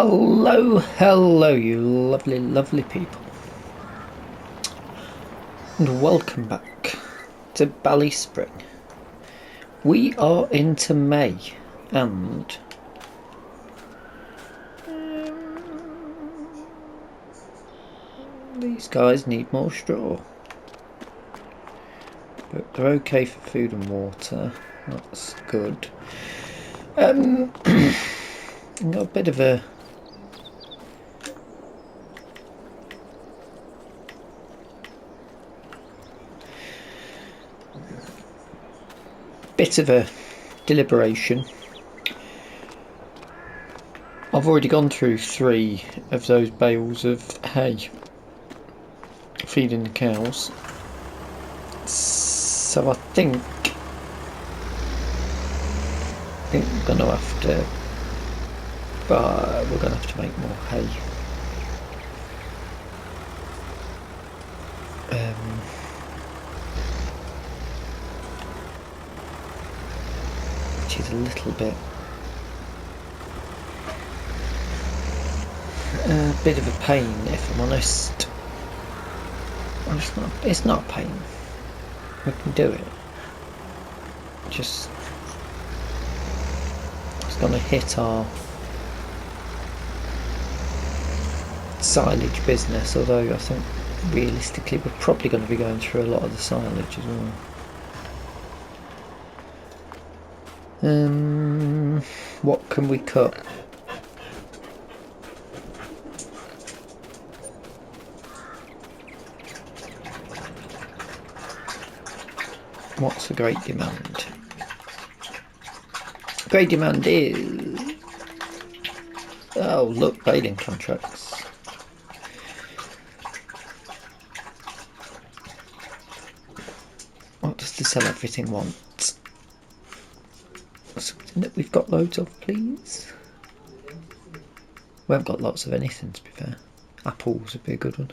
Hello, hello, you lovely, lovely people, and welcome back to BallySpring. We are into May, and these guys need more straw, but they're okay for food and water. That's good. I've got a bit of a deliberation. I've already gone through 3 of those bales of hay feeding the cows, so I think we're going to have to make more hay. Which is a little bit of a pain, if I'm honest. It's not a pain. We can do it. Just it's going to hit our silage business, although I think realistically we're probably going to be going through a lot of the silage as well. What can we cut? What's the great demand? Great demand is... oh look, baling contracts. What does the sell everything want? Something that we've got loads of, please. We haven't got lots of anything, to be fair. Apples would be a good one.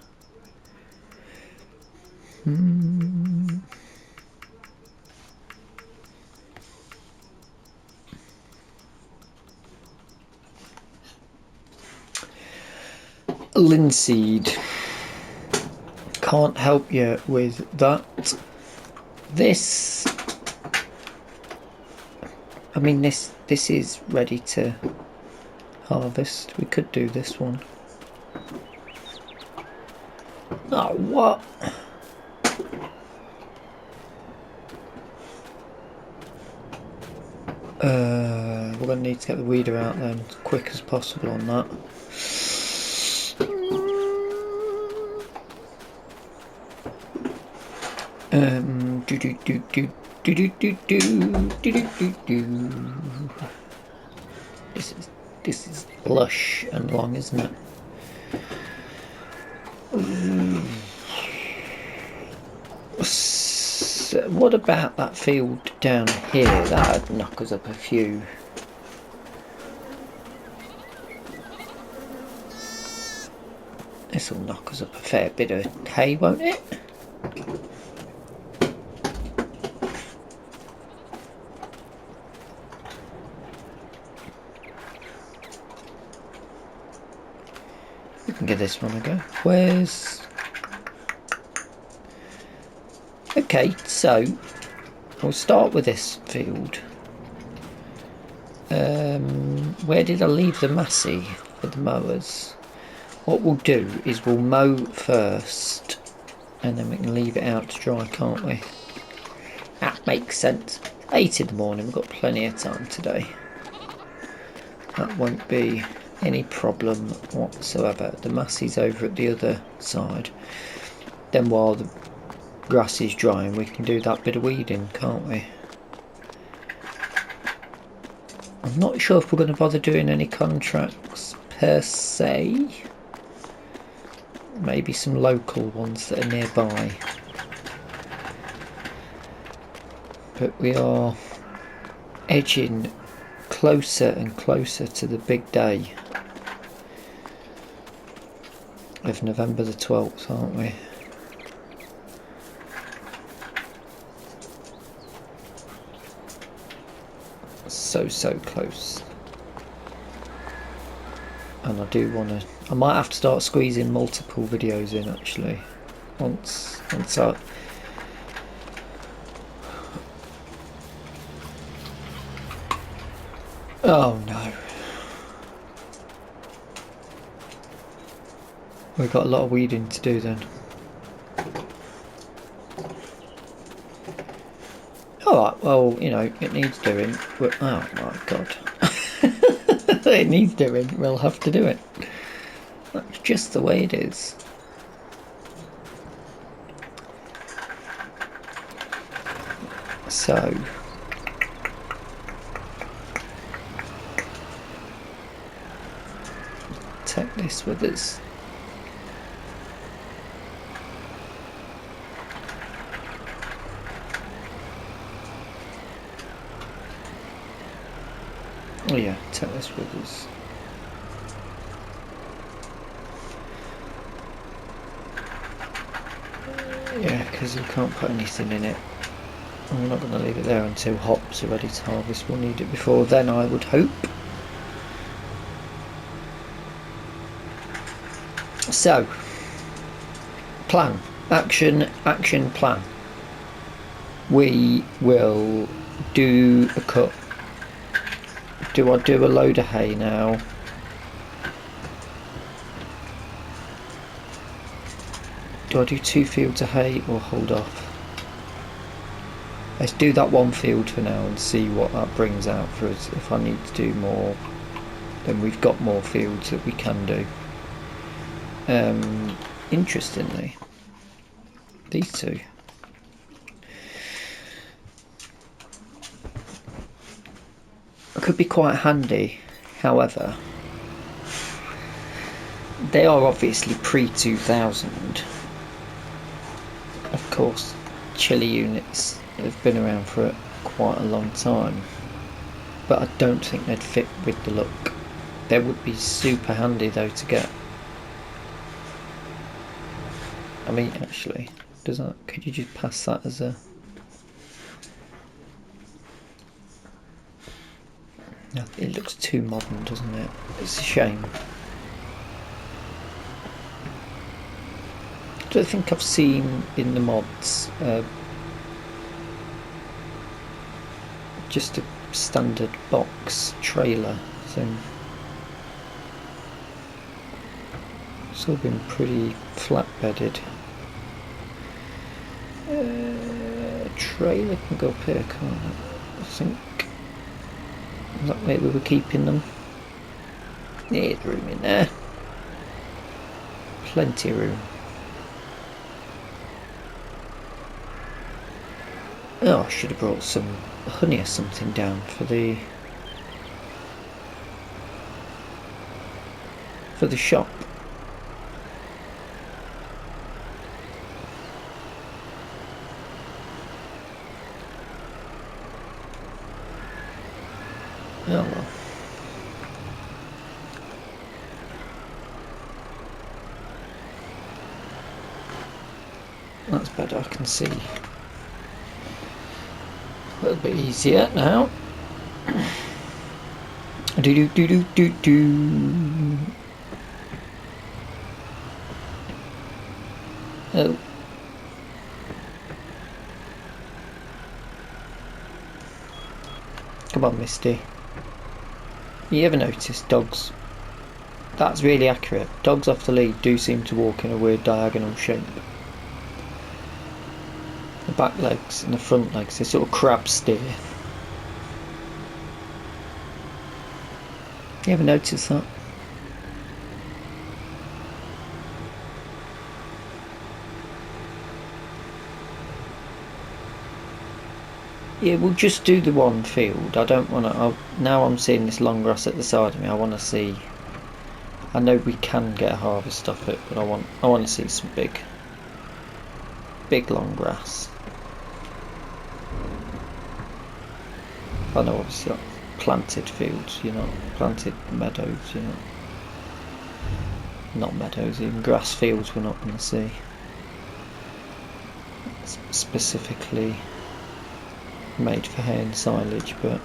Linseed. Can't help you with that. This is ready to harvest. We could do this one. Oh, what? We're going to need to get the weeder out then as quick as possible on that. This is lush and long, isn't it? So what about that field down here? That'd knock us up a few. This'll knock us up a fair bit of hay, won't it? We can give this one a go. Where's... okay, so we'll start with this field. Where did I leave the Massey for the mowers? What we'll do is we'll mow first and then we can leave it out to dry, can't we? That makes sense. 8 in the morning, we've got plenty of time today. That won't be any problem whatsoever. The Massey's over at the other side. Then while the grass is drying we can do that bit of weeding, can't we? I'm not sure if we're going to bother doing any contracts per se. Maybe some local ones that are nearby. But we are edging closer and closer to the big day of November the 12th, aren't we? So close. and I do want to. I might have to start squeezing multiple videos in actually. Once I. Oh no. We've got a lot of weeding to do then. Alright, well, you know, it needs doing. Oh my god. It needs doing. We'll have to do it. That's just the way it is. So. Take this with us. Oh yeah, take this with us. Yeah, because we can't put anything in it. And we're not going to leave it there until hops are ready to harvest. We'll need it before then, I would hope. So, plan. Action plan. We will do a cut. Do I do a load of hay now? Do I do 2 fields of hay or hold off? Let's do that 1 field for now and see what that brings out for us. If I need to do more, then we've got more fields that we can do. Interestingly, these two. Could be quite handy, however, they are obviously pre-2000. Of course, chili units have been around for quite a long time, but I don't think they'd fit with the look. They would be super handy though to get. I mean, actually, could you just pass that as a... No, it looks too modern, doesn't it? It's a shame. I don't think I've seen in the mods just a standard box trailer thing. It's all been pretty flat bedded. Trailer can go up here, can't it? I think. Is that where we were keeping them? There's room in there. Plenty of room. Oh, I should have brought some honey or something down for the shop. Oh well. That's better, I can see. A little bit easier now. Do. Oh. Come on, Misty. You ever notice dogs? That's really accurate. Dogs off the lead do seem to walk in a weird diagonal shape. The back legs and the front legs, they sort of crab steer. You ever notice that? Yeah, we'll just do the 1 field. I don't want to. Now I'm seeing this long grass at the side of me. I want to see. I know we can get a harvest off it, but I want to see some big long grass. I know obviously like planted fields, planted meadows, not meadows, even grass fields we're not going to see. Specifically made for hay and silage, but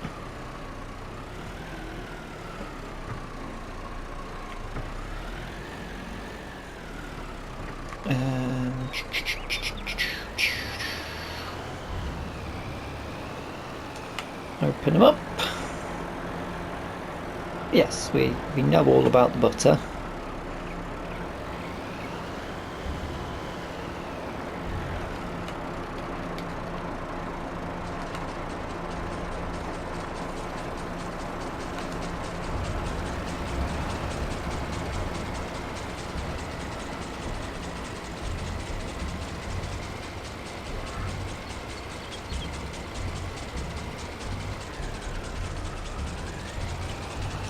Open them up. Yes, we know all about the butter.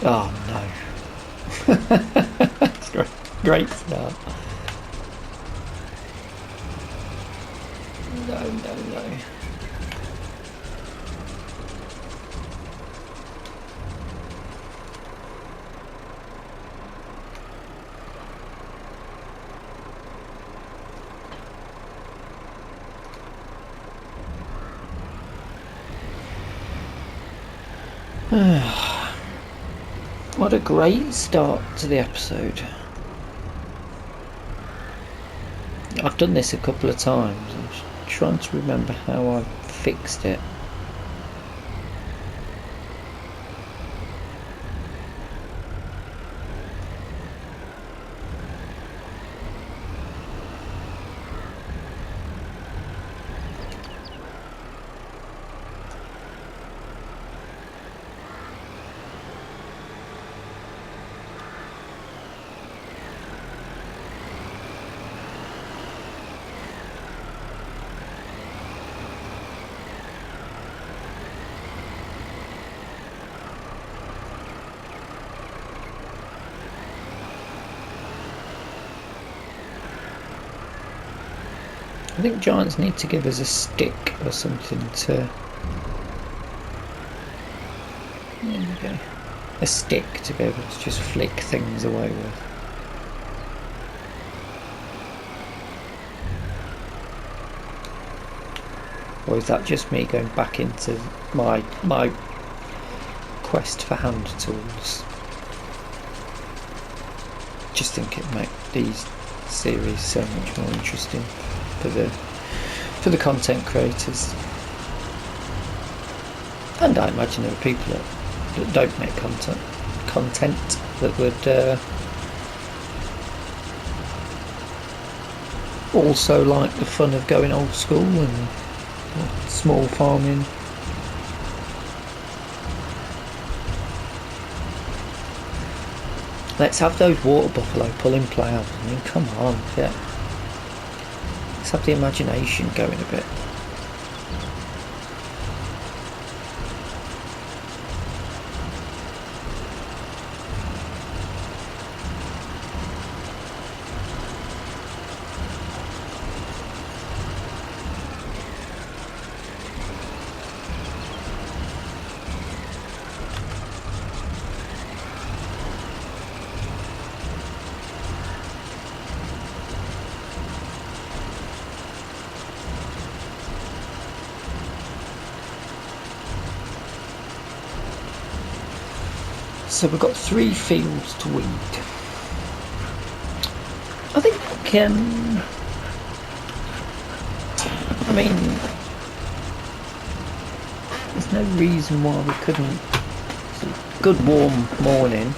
Oh no. That's great. Great start. No, no, no. What a great start to the episode. I've done this a couple of times. I'm trying to remember how I fixed it. I think giants need to give us a stick or something to... There we go. A stick to be able to just flick things away with. Or is that just me going back into my quest for hand tools? Just think it'd make these series so much more interesting for the content creators. And I imagine there are people that don't make content that would also like the fun of going old school and small farming. Let's have those water buffalo pulling ploughs. I mean, come on, yeah. Let's have the imagination going a bit. So we've got 3 fields to weed. I think, I mean, there's no reason why we couldn't. It's a good warm morning.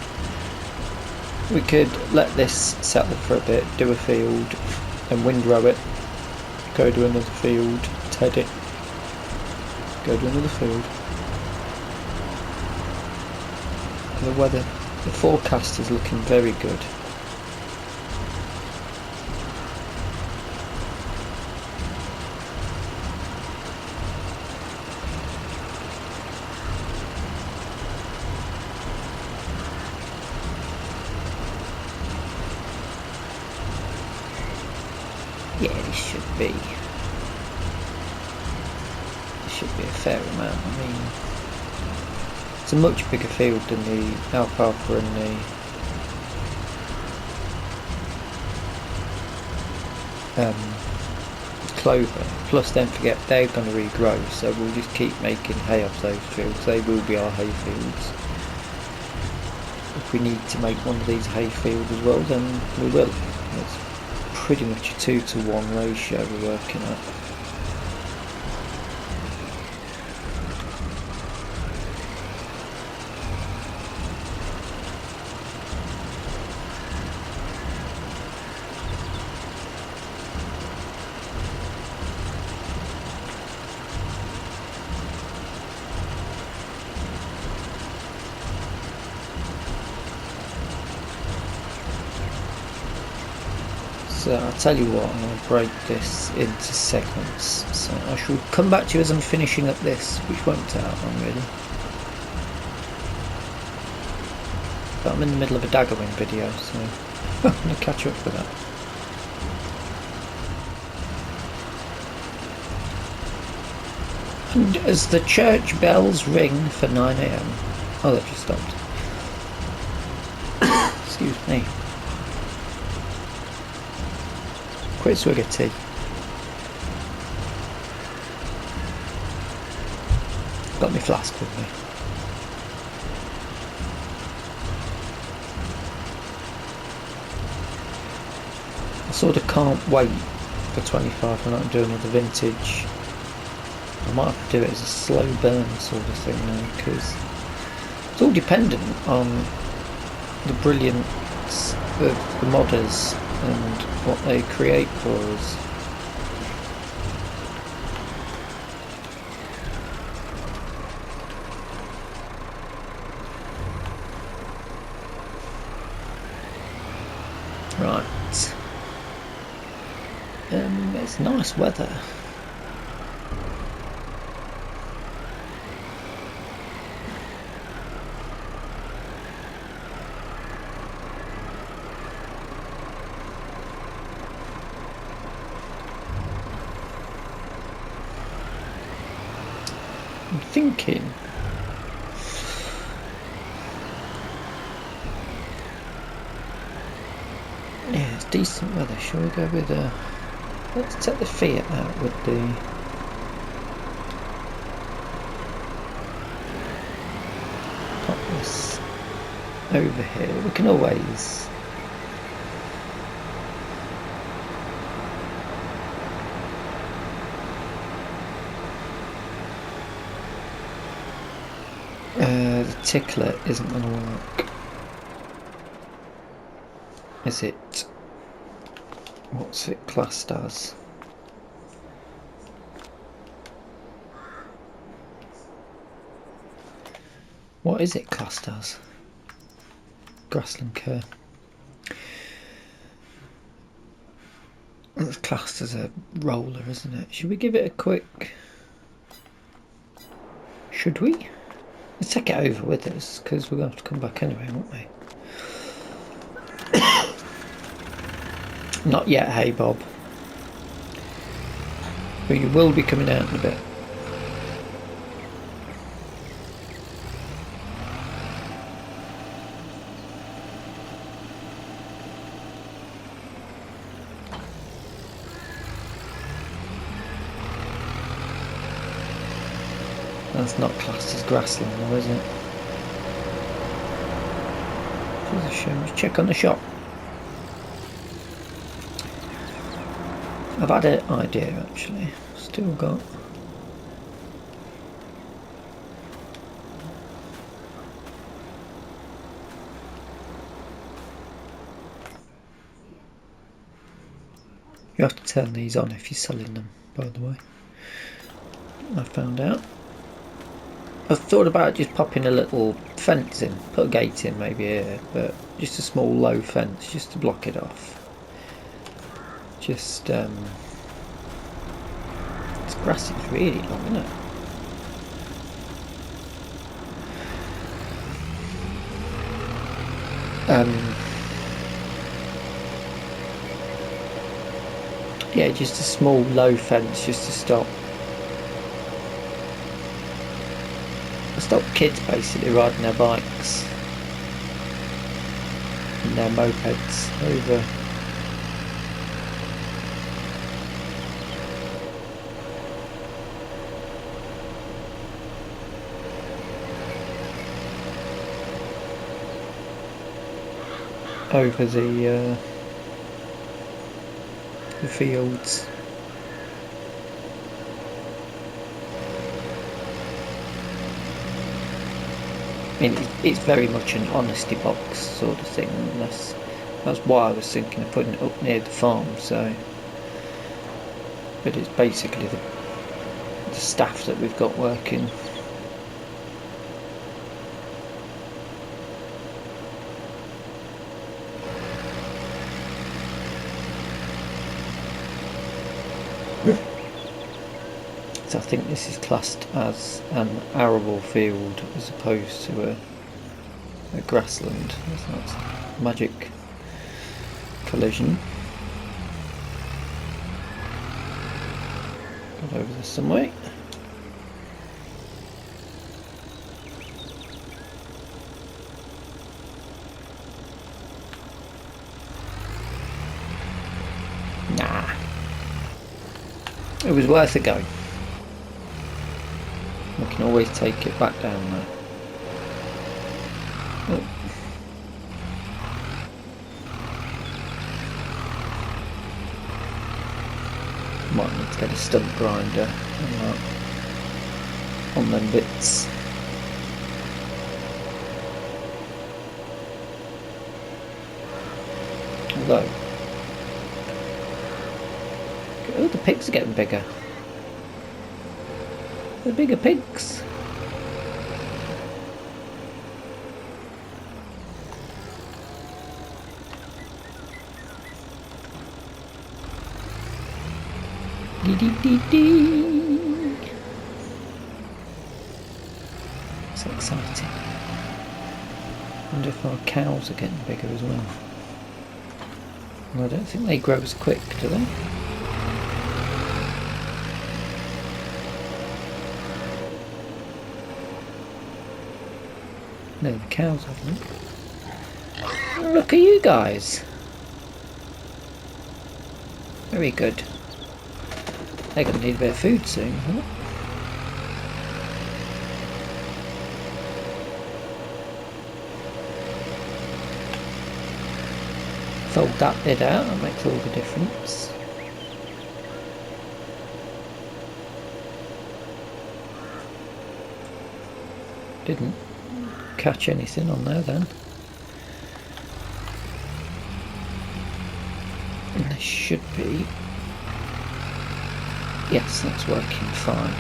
We could let this settle for a bit, do a field, and windrow it, go to another field, ted it, go to another field. The weather, the forecast is looking very good. Yeah, this should be a fair amount. I mean, it's a much bigger field than the alfalfa and the clover. Plus, don't forget they're going to regrow, so we'll just keep making hay off those fields. They will be our hay fields. If we need to make one of these hay fields as well, then we will. It's pretty much a 2-to-1 ratio we're working at. So I'll tell you what, I'm going to break this into segments. So I shall come back to you as I'm finishing up this, which won't take that long really. But I'm in the middle of a Daggerwing video, so I'm going to catch up with that. And as the church bells ring for 9 AM, oh, they've just stopped. Excuse me. Quick swig of tea. Got my flask with me. I sort of can't wait for 25 when I'm doing another vintage. I might have to do it as a slow burn sort of thing now, because it's all dependent on the brilliance of the modders and what they create for us. Right. It's nice weather. I'm thinking yeah, it's decent weather. Shall we go with let's take the Fiat out with the pop this over here. We can always the tickler isn't going to work, is it? What's it classed as? What is it classed as? Grassland Cur. It's classed as a roller, isn't it? Should we give it a quick... Should we? Let's take it over with us, because we're going to have to come back anyway, won't we? Not yet, hey Bob. But you will be coming out in a bit. That's not classed as grassland though, is it? It's a shame. Let's check on the shop. I've had an idea actually. Still got... You have to turn these on if you're selling them, by the way. I found out. I've thought about just popping a little fence in, put a gate in maybe here, but just a small low fence just to block it off. Just, this grass is really long, isn't it? Yeah, just a small low fence just to stop kids basically riding their bikes and their mopeds over the the fields. I mean, it's very much an honesty box sort of thing, and that's why I was thinking of putting it up near the farm. So, but it's basically the staff that we've got working. So I think this is classed as an arable field as opposed to a grassland. So that's magic collision. Got over this some way. Nah. It was worth a go. We can always take it back down there. Oh. Might need to get a stump grinder on them bits. Although, oh, the pigs are getting bigger. The bigger pigs. Dee dee dee dee. So exciting. Wonder if our cows are getting bigger as well. I don't think they grow as quick, do they? No, the cows haven't. Look at you guys. Very good. They're going to need a bit of food soon, huh? Fold that bit out, that makes all the difference. Didn't catch anything on there then. And there should be. Yes, that's working fine.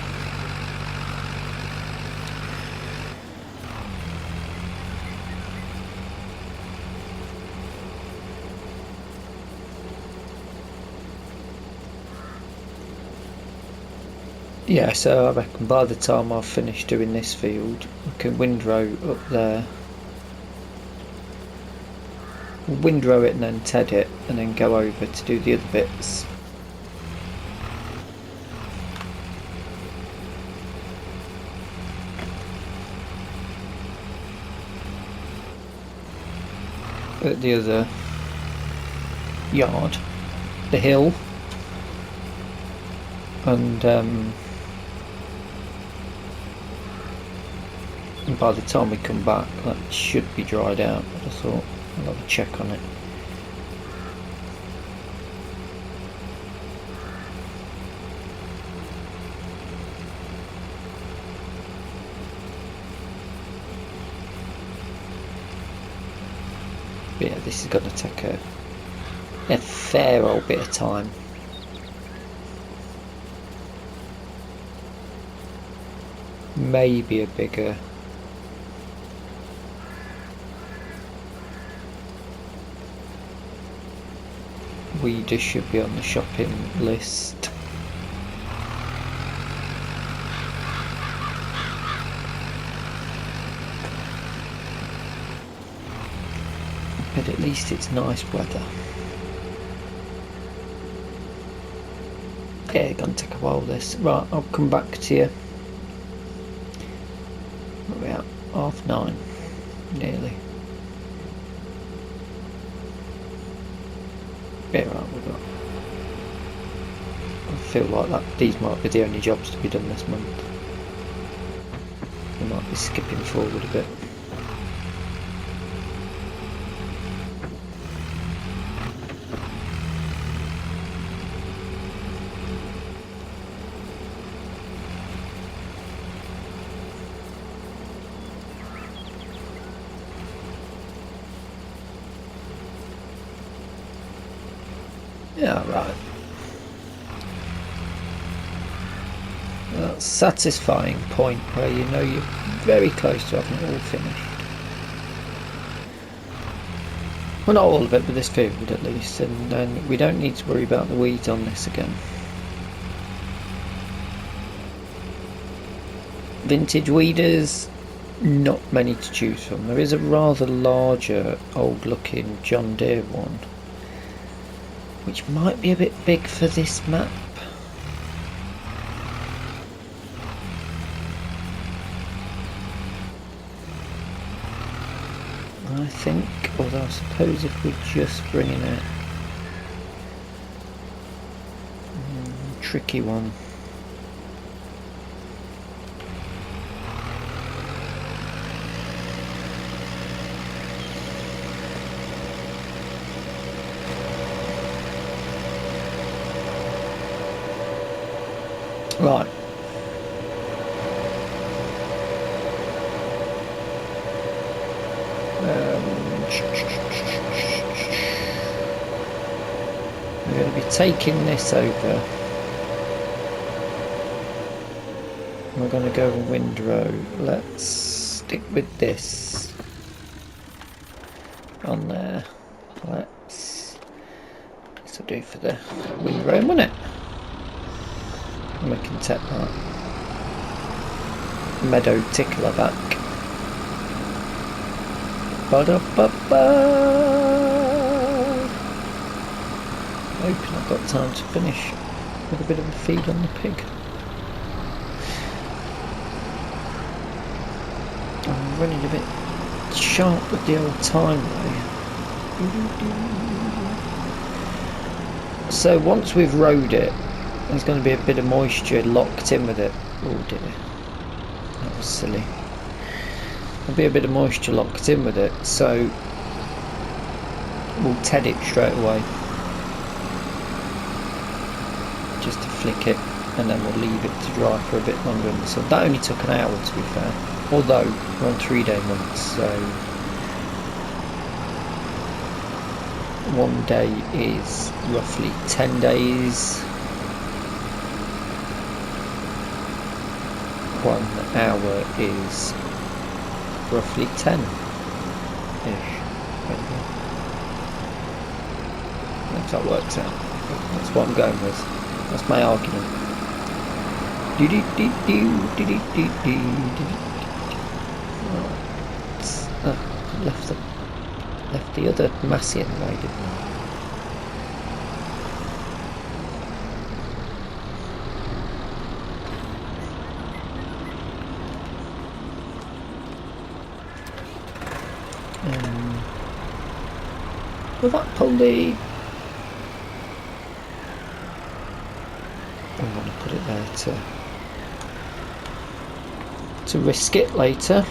Yeah, so I reckon by the time I've finished doing this field, I can windrow up there. We'll windrow it and then ted it, and then go over to do the other bits. At the other yard, the hill, and by the time we come back that should be dried out. I thought I'll have a check on it. But yeah, this is going to take a fair old bit of time. Maybe a bigger weeder should be on the shopping list. But at least it's nice weather. Yeah, gonna take a while this. Right, I'll come back to you. We're about 9:30, nearly. Yeah, right, we've got. I feel like that these might be the only jobs to be done this month. We might be skipping forward a bit. Yeah, right. That's a satisfying point where you know you're very close to having it all finished. Well, not all of it, but this field at least, and then we don't need to worry about the weeds on this again. Vintage weeders, not many to choose from. There is a rather larger, old-looking John Deere one, which might be a bit big for this map. I think, although I suppose if we're just bringing it, tricky one. Right. We're going to be taking this over. We're going to go windrow. Let's stick with this on there. This will do for the windrow, won't it? And we can take that meadow tickler back. Ba-da-ba-ba. Hoping I've got time to finish with a bit of a feed on the pig. I'm running a bit sharp with the old time though. So once we've rode it, there's going to be a bit of moisture locked in with it. Oh dear, that was silly. There'll be a bit of moisture locked in with it, so we'll ted it straight away. Just to flick it, and then we'll leave it to dry for a bit longer in the sun. That only took an hour, to be fair, although we're on 3-day months, so 1 day is roughly 10 days. 1 hour is roughly 10-ish. That's how it works out. That's what I'm going with. That's my argument. Left the other Massey in the way, didn't I? Will that pull the... I want to put it there to risk it later.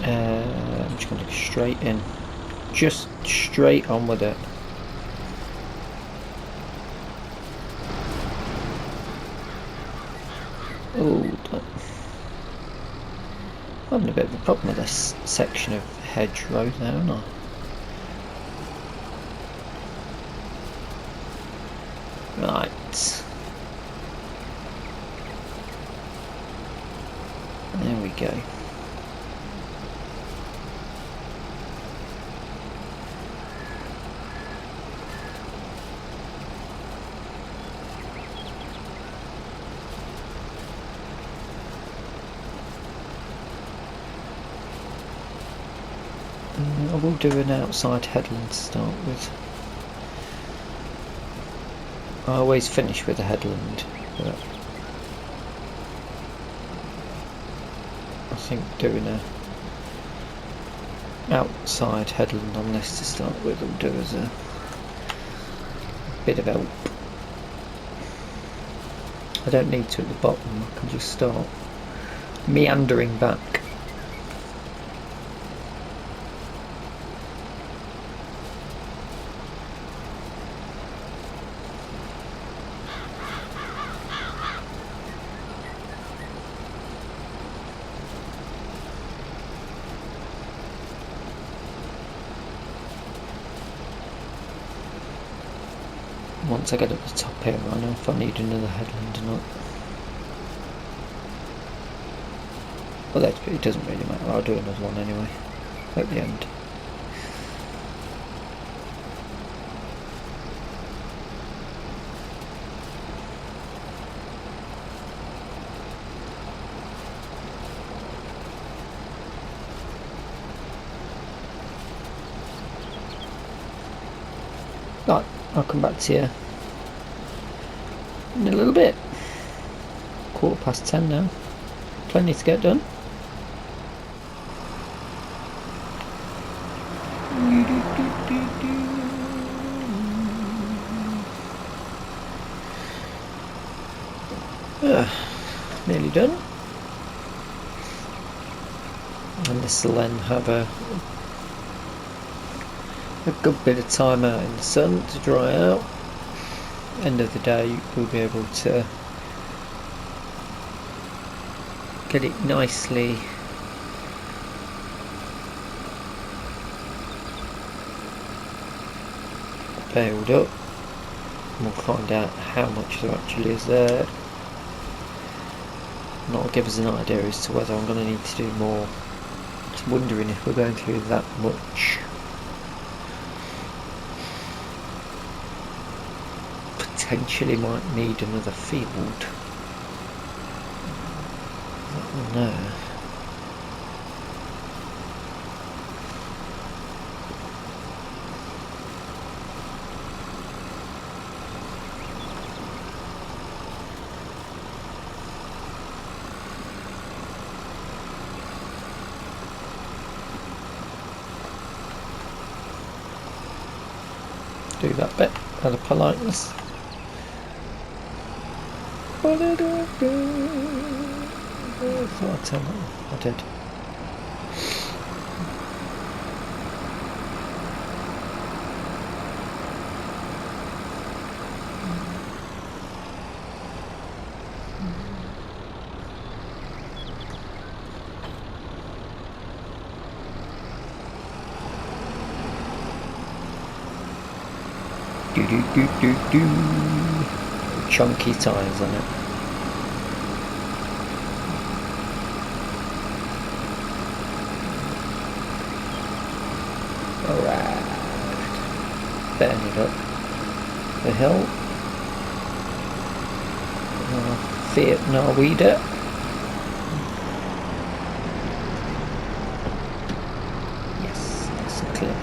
I'm just going to go straight in, just straight on with it. Oh, I'm having a bit of a problem with this section of hedge road there, aren't I? Right. There we go. I will do an outside headland to start with. I always finish with a headland, but I think doing a outside headland on this to start with will do as a bit of help. I don't need to at the bottom, I can just start meandering back. Once I get up the top here, I know if I need another headland or not. Well, it doesn't really matter. I'll do another one anyway at the end. Right, I'll come back to you in a little bit. 10:15 now. Plenty to get done. Nearly done. And this will then have a good bit of time out in the sun to dry out. End of the day we'll be able to get it nicely baled up, and we'll find out how much there actually is there, and that'll give us an idea as to whether I'm going to need to do more. Just wondering if we're going through that much. Potentially might need another field. I don't know. Do that bit out of politeness. I thought I'd turn that on. I did. Do do do do do. Chunky tires on it. Alright. Bend it up the hill. Fiat Norweeder. Yes, nice and clear.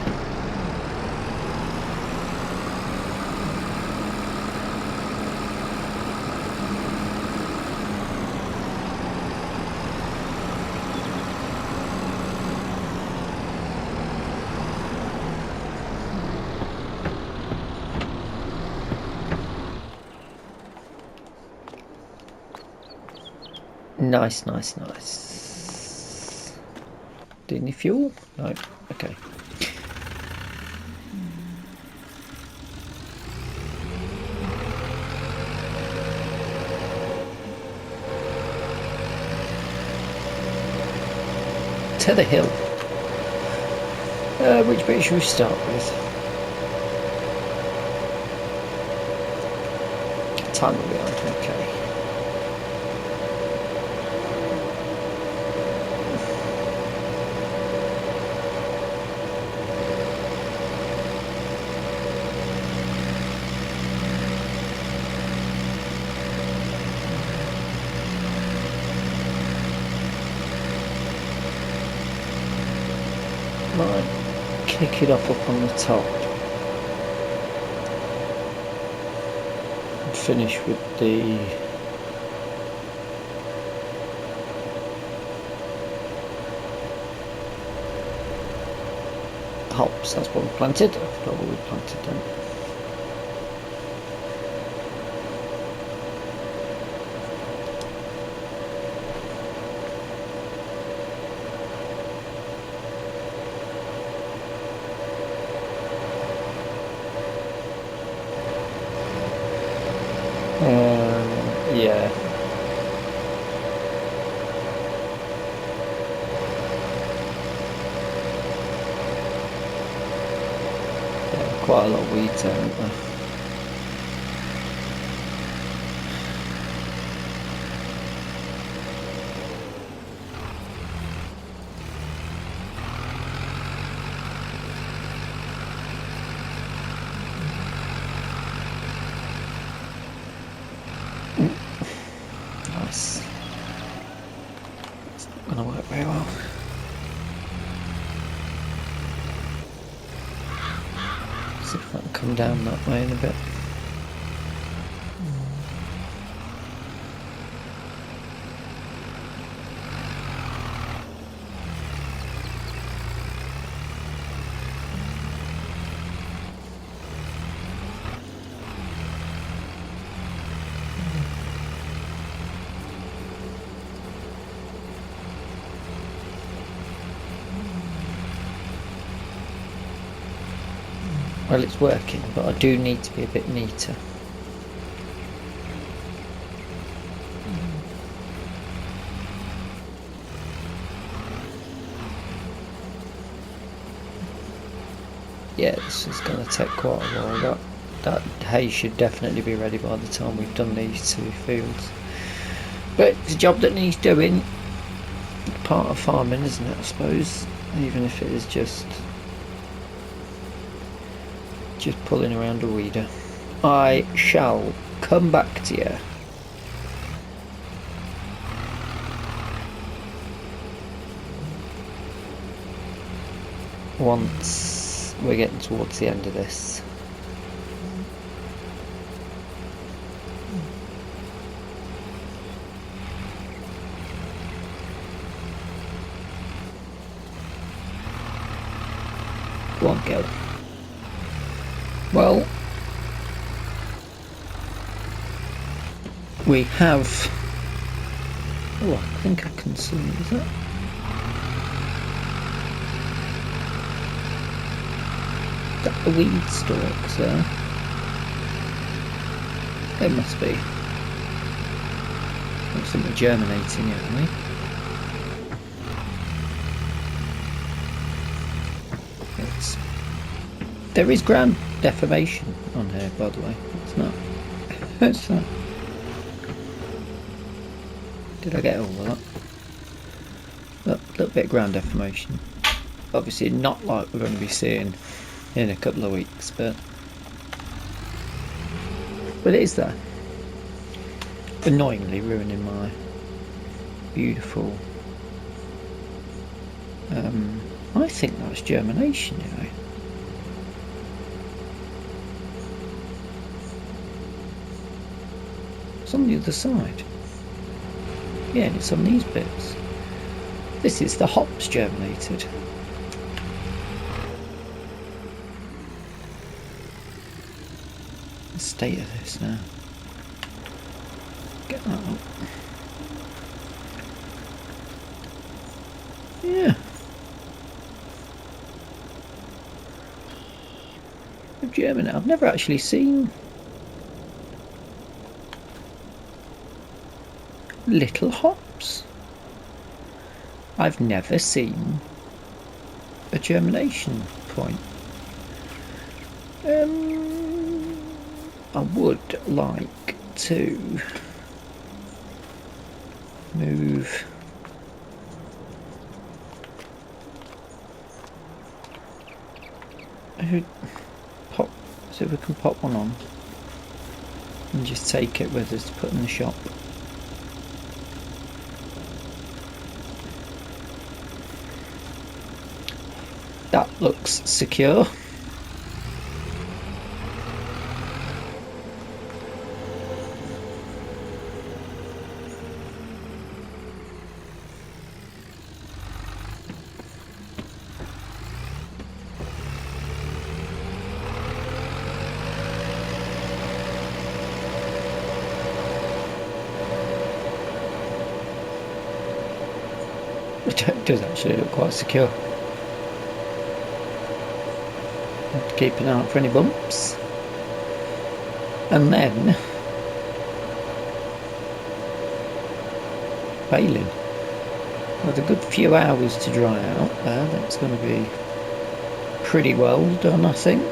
Nice, nice, nice. Do you need fuel? No. Okay. To the hill. Which bit should we start with? Time will be on. Okay. Might kick it off up on the top and finish with the hops. That's what we planted. I forgot what we planted then. Yeah. Quite a lot of weeds, aren't there? See if I can come down that way in a bit. Well, it's working, but I do need to be a bit neater. Yeah, this is going to take quite a while. That hay should definitely be ready by the time we've done these 2 fields. But it's a job that needs doing. It's part of farming, isn't it, I suppose? Even if it is just pulling around a weeder. I shall come back to you once we're getting towards the end of this. Go on, go. Well, we have... Oh, I think I can see, is that? Is that the weed stalks there? It must be. There's something germinating here, I mean. There is ground deformation on here, by the way. It's not. It's not. Did I get all of that? Look, a little bit of ground deformation. Obviously, not like we're going to be seeing in a couple of weeks, but it is there. Annoyingly ruining my beautiful. I think that's germination, anyway. It's on the other side. Yeah, it's on these bits. This is the hops germinated. The state of this now. Get that up. Yeah. Germinate. I've never actually seen little hops. I've never seen a germination point. I would like to move pop, so we can pop one on and just take it with us to put in the shop. That looks secure. It does actually look quite secure. Keep an eye out for any bumps. And then baling. With a good few hours to dry out there, that's going to be pretty well done, I think.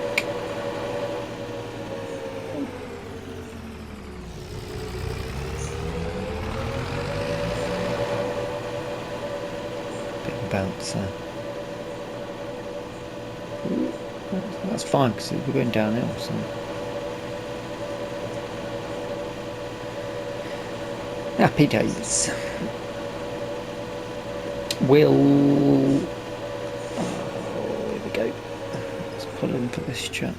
Bit of bounce there. That's fine because we're going downhill, so happy days. Here we go. Let's pull in for this chat.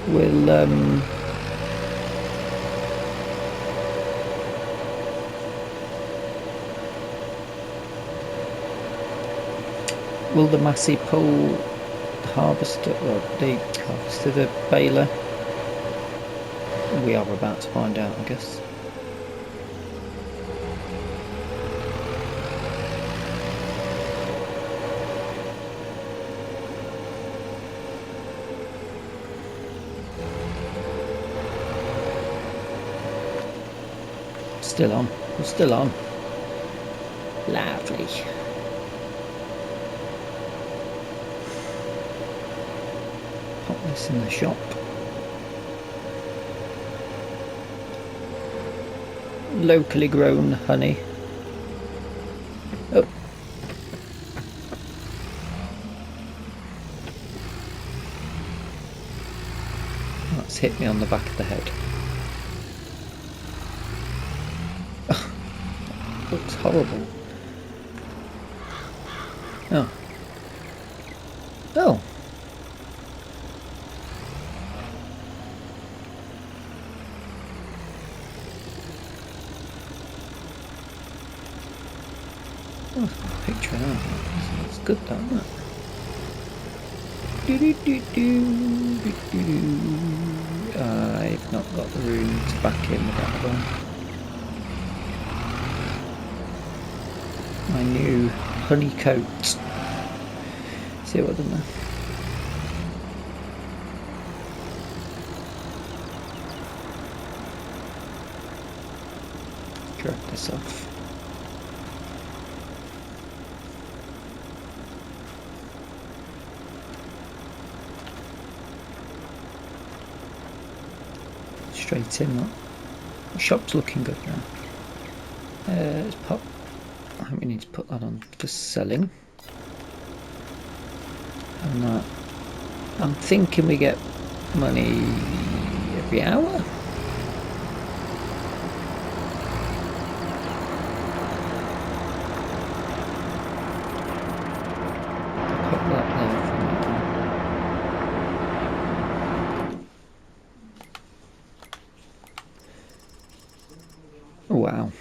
will the Massey pull the harvester, or the harvester, the baler? We are about to find out, I guess. Still on. We're still on. Lovely. Pop this in the shop. Locally grown honey. Oh. That's hit me on the back of the head. Looks horrible. Oh. Oh. Oh, a picture of that. It's good, that, isn't it? I've not got the room to back in the back one. My new honey coat. See what I've done there? Drag this off. Straight in that. The shop's looking good now. Let's pop. I think we need to put that on for selling. And that, I'm thinking we get money every hour. Put that there for now. Oh, wow.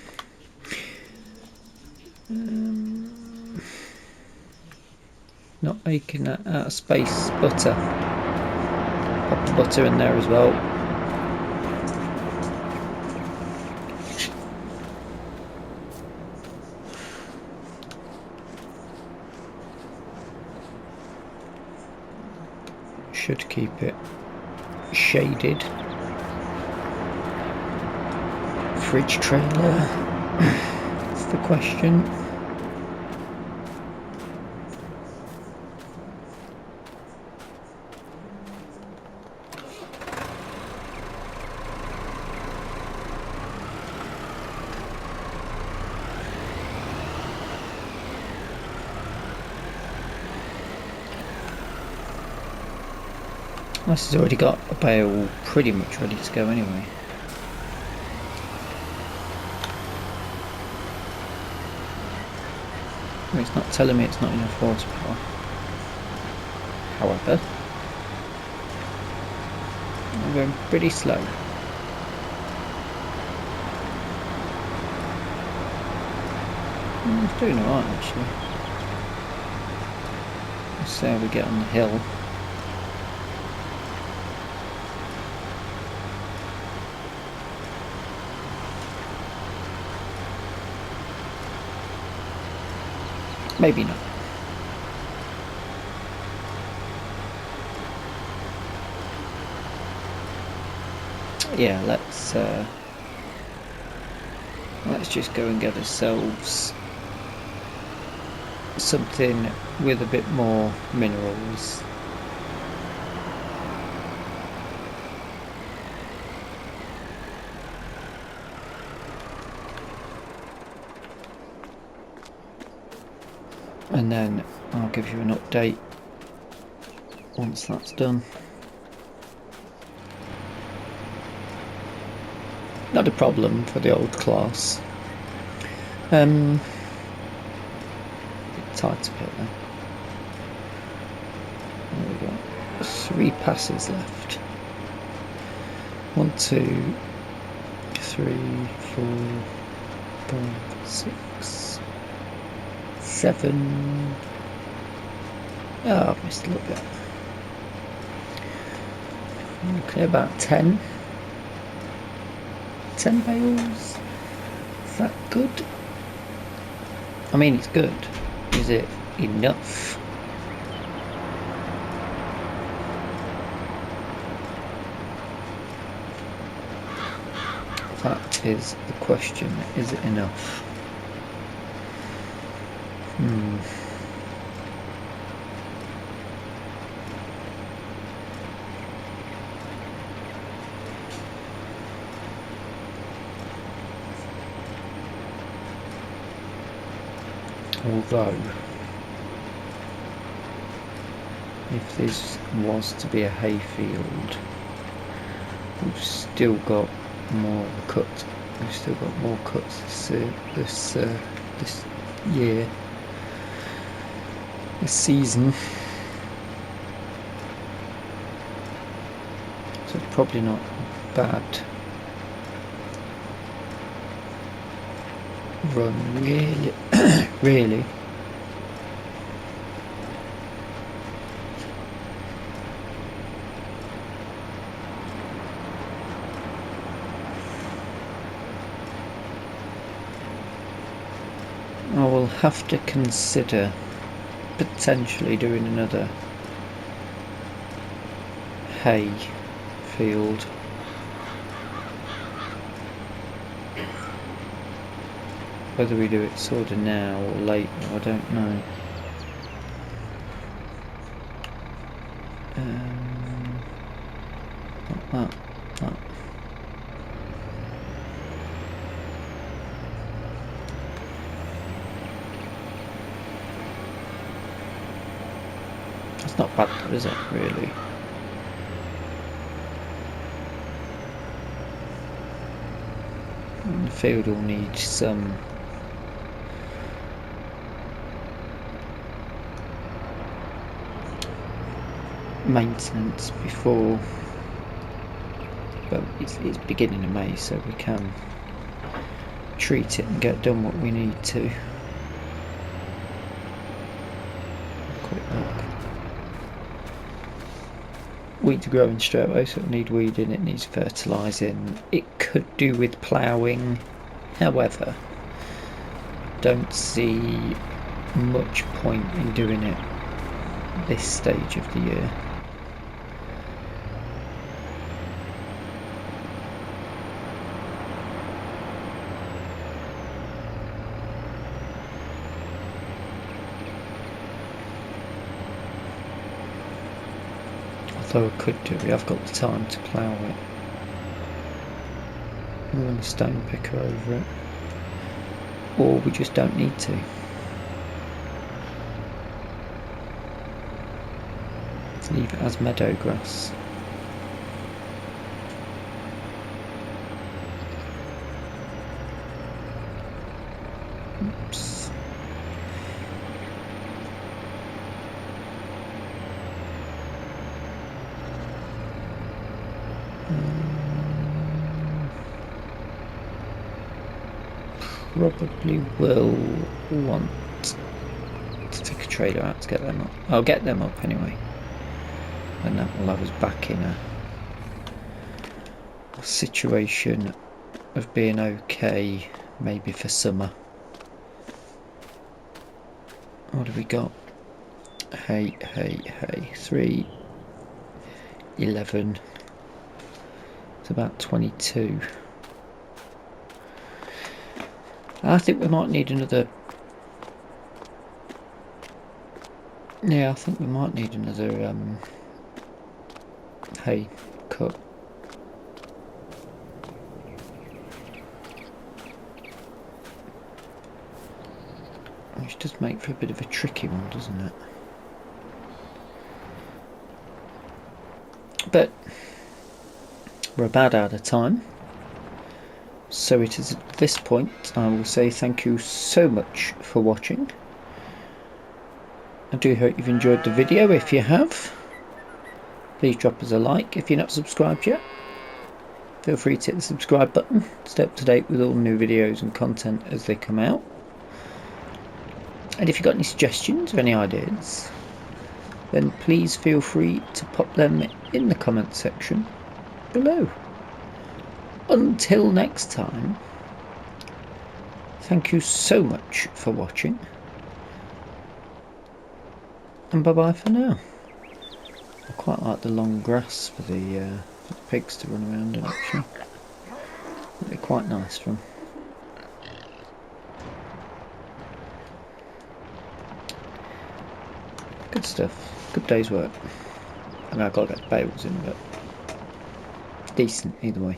Not making that out of space butter. Pop the butter in there as well. Should keep it shaded. Fridge trailer. That's the question. This has already got a bale pretty much ready to go anyway. It's not telling me it's not enough horsepower. However, I'm going pretty slow. It's doing alright actually. Let's see how we get on the hill. Maybe not. Yeah, let's just go and get ourselves something with a bit more minerals. And then I'll give you an update once that's done. Not a problem for the old class. Bit tight a bit there. There we go. 3 passes left. 1, 2, 3, 4, 5, 6, 7. Oh, I've missed a little bit. Okay, about 10 bales. Is that good? I mean, it's good. Is it enough? That is the question. Is it enough? Although, if this was to be a hayfield, we've still got more cut. We've still got more cuts this year, this season. So probably not bad run, really. Really. I will have to consider potentially doing another hay field. Whether we do it sort of now or later, I don't know. Not that. That's not bad though, is it, really? And the field will need some maintenance before, well, it's beginning of May, so we can treat it and get done what we need to. Quick look. Weeds are growing straight away, so it'll need weeding, it needs fertilising. It could do with ploughing, however, don't see much point in doing it this stage of the year. Although I could do it, I've got the time to plough it. Run a stone picker over it. Or we just don't need to. Leave it as meadow grass. Oops. Probably will want to take a trailer out to get them up. I'll get them up anyway, and that will have us back in a situation of being okay, maybe for summer. What have we got? Hay. 3, 11. It's about 22. I think we might need another. Yeah, I think we might need another hay cut. Which does make for a bit of a tricky one, doesn't it? But we're about out of time. So it is at this point I will say thank you so much for watching. I do hope you've enjoyed the video. If you have, please drop us a like if you're not subscribed yet. feel free to hit the subscribe button to stay up to date with all new videos and content as they come out. And if you've got any suggestions or any ideas, then please feel free to pop them in the comment section below. Until next time, thank you so much for watching, and bye bye for now. I quite like the long grass for the pigs to run around in, actually. They're quite nice for them. Good stuff. Good day's work. I mean, I've got to get the bales in, but decent either way.